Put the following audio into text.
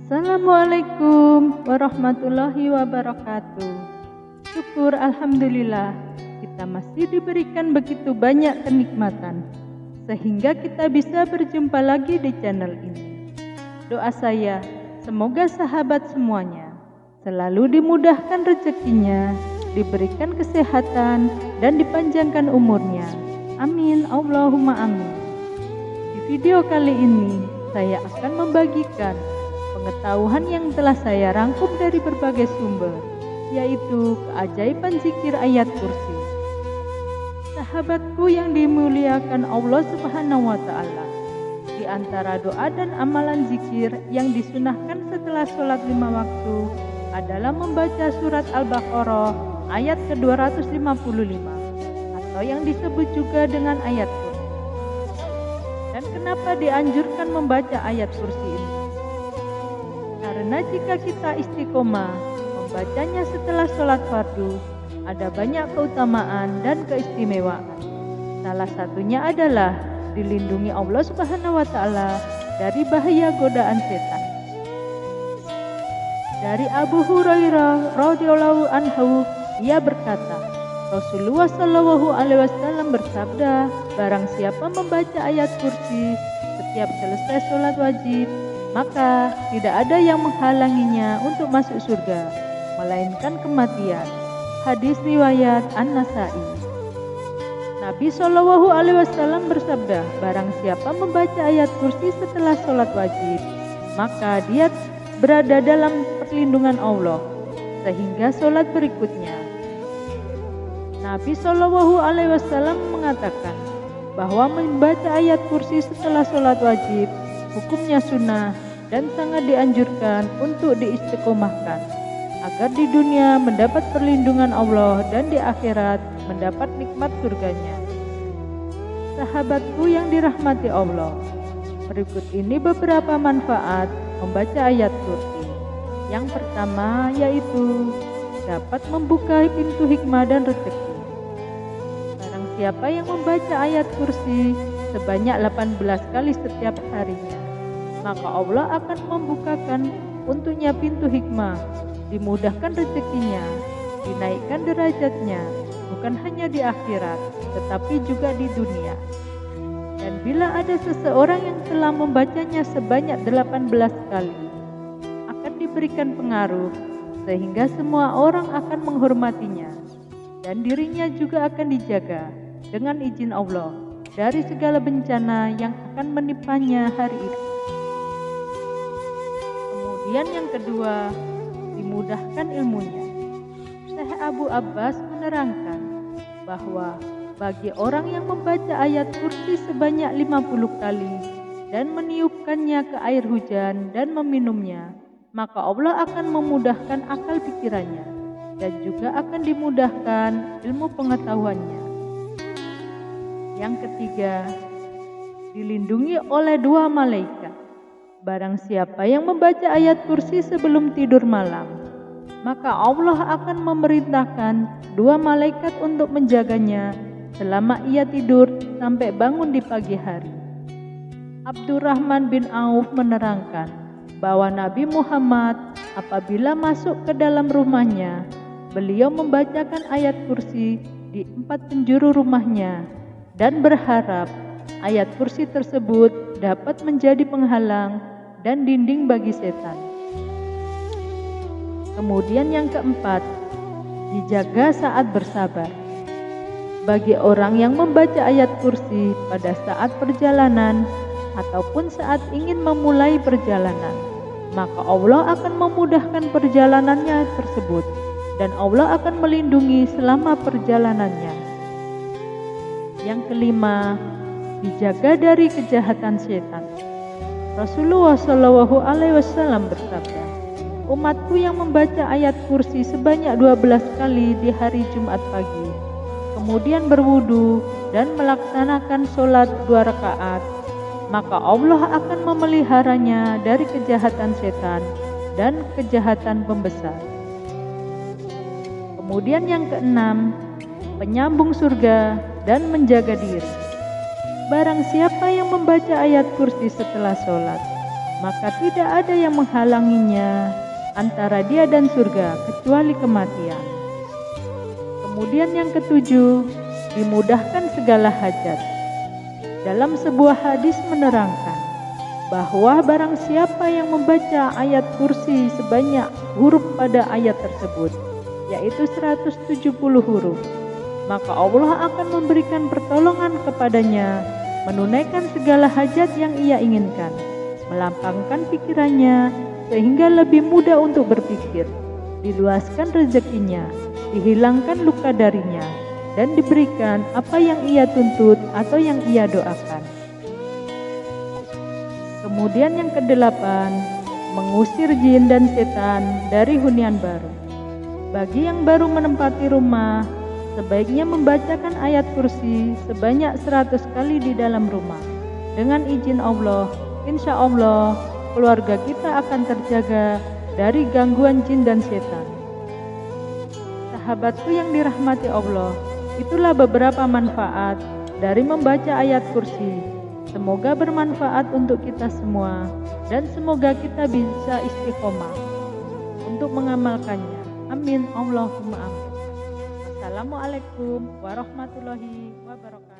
Assalamualaikum warahmatullahi wabarakatuh. Syukur alhamdulillah kita masih diberikan begitu banyak kenikmatan sehingga kita bisa berjumpa lagi di channel ini. Doa saya semoga sahabat semuanya selalu dimudahkan rezekinya, diberikan kesehatan dan dipanjangkan umurnya. Amin Allahumma amin. Di video kali ini saya akan membagikan pengetahuan yang telah saya rangkum dari berbagai sumber, yaitu keajaiban zikir ayat kursi. Sahabatku yang dimuliakan Allah Subhanahu wa Ta'ala, di antara doa dan amalan zikir yang disunahkan setelah sholat 5 waktu adalah membaca surat Al-Baqarah ayat ke-255 atau yang disebut juga dengan ayat kursi. Dan kenapa dianjurkan membaca ayat kursi ini? Karena jika kita istiqomah membacanya setelah sholat fardu, ada banyak keutamaan dan keistimewaan. Salah satunya adalah dilindungi Allah Subhanahu wa Ta'ala dari bahaya godaan setan. Dari Abu Hurairah radhiyallahu anhu, ia berkata, Rasulullah Shallallahu alaihi wasallam bersabda, barang siapa membaca ayat kursi setiap selesai sholat wajib, maka tidak ada yang menghalanginya untuk masuk surga, melainkan kematian. Hadis riwayat An-Nasa'i. Nabi Shallallahu alaihi wasallam bersabda, barang siapa membaca ayat kursi setelah sholat wajib, maka dia berada dalam perlindungan Allah sehingga sholat berikutnya. Nabi Shallallahu alaihi wasallam mengatakan bahwa membaca ayat kursi setelah sholat wajib hukumnya sunnah dan sangat dianjurkan untuk diistiqomahkan agar di dunia mendapat perlindungan Allah dan di akhirat mendapat nikmat surganya. Sahabatku yang dirahmati Allah, berikut ini beberapa manfaat membaca ayat kursi. Yang pertama yaitu dapat membuka pintu hikmah dan rezeki. Barang siapa yang membaca ayat kursi sebanyak 18 kali setiap harinya, maka Allah akan membukakan untuknya pintu hikmah, dimudahkan rezekinya, dinaikkan derajatnya, bukan hanya di akhirat, tetapi juga di dunia. Dan bila ada seseorang yang telah membacanya sebanyak 18 kali, akan diberikan pengaruh, sehingga semua orang akan menghormatinya, dan dirinya juga akan dijaga dengan izin Allah dari segala bencana yang akan menimpannya hari itu. Kemudian yang kedua, dimudahkan ilmunya. Syekh Abu Abbas menerangkan bahwa bagi orang yang membaca ayat kursi sebanyak 50 kali dan meniupkannya ke air hujan dan meminumnya, maka Allah akan memudahkan akal pikirannya dan juga akan dimudahkan ilmu pengetahuannya. Yang ketiga, dilindungi oleh 2 malaikat. Barang siapa yang membaca ayat kursi sebelum tidur malam, maka Allah akan memerintahkan 2 malaikat untuk menjaganya selama ia tidur sampai bangun di pagi hari. Abdurrahman bin Auf menerangkan bahwa Nabi Muhammad apabila masuk ke dalam rumahnya, beliau membacakan ayat kursi di 4 penjuru rumahnya dan berharap ayat kursi tersebut dapat menjadi penghalang dan dinding bagi setan. Kemudian yang keempat, dijaga saat bersabar. Bagi orang yang membaca ayat kursi pada saat perjalanan ataupun saat ingin memulai perjalanan, maka Allah akan memudahkan perjalanannya tersebut dan Allah akan melindungi selama perjalanannya. Yang kelima, dijaga dari kejahatan setan. Rasulullah Shallallahu alaihi wasallam bersabda, umatku yang membaca ayat kursi sebanyak 12 kali di hari Jumat pagi, kemudian berwudu dan melaksanakan sholat 2 rakaat, maka Allah akan memeliharanya dari kejahatan setan dan kejahatan pembesar. Kemudian yang keenam, penyambung surga dan menjaga diri. Barang siapa yang membaca ayat kursi setelah sholat, maka tidak ada yang menghalanginya antara dia dan surga kecuali kematian. Kemudian yang ketujuh, dimudahkan segala hajat. Dalam sebuah hadis menerangkan bahwa barang siapa yang membaca ayat kursi sebanyak huruf pada ayat tersebut, yaitu 170 huruf, maka Allah akan memberikan pertolongan kepadanya menunaikan segala hajat yang ia inginkan, melampangkan pikirannya sehingga lebih mudah untuk berpikir, diluaskan rezekinya, dihilangkan luka darinya, dan diberikan apa yang ia tuntut atau yang ia doakan. Kemudian yang kedelapan, mengusir jin dan setan dari hunian baru. Bagi yang baru menempati rumah, sebaiknya membacakan ayat kursi sebanyak 100 kali di dalam rumah. Dengan izin Allah, insya Allah keluarga kita akan terjaga dari gangguan jin dan setan. Sahabatku yang dirahmati Allah, itulah beberapa manfaat dari membaca ayat kursi. Semoga bermanfaat untuk kita semua dan semoga kita bisa istiqomah untuk mengamalkannya. Amin. Allahumma amin. Assalamualaikum warahmatullahi wabarakatuh.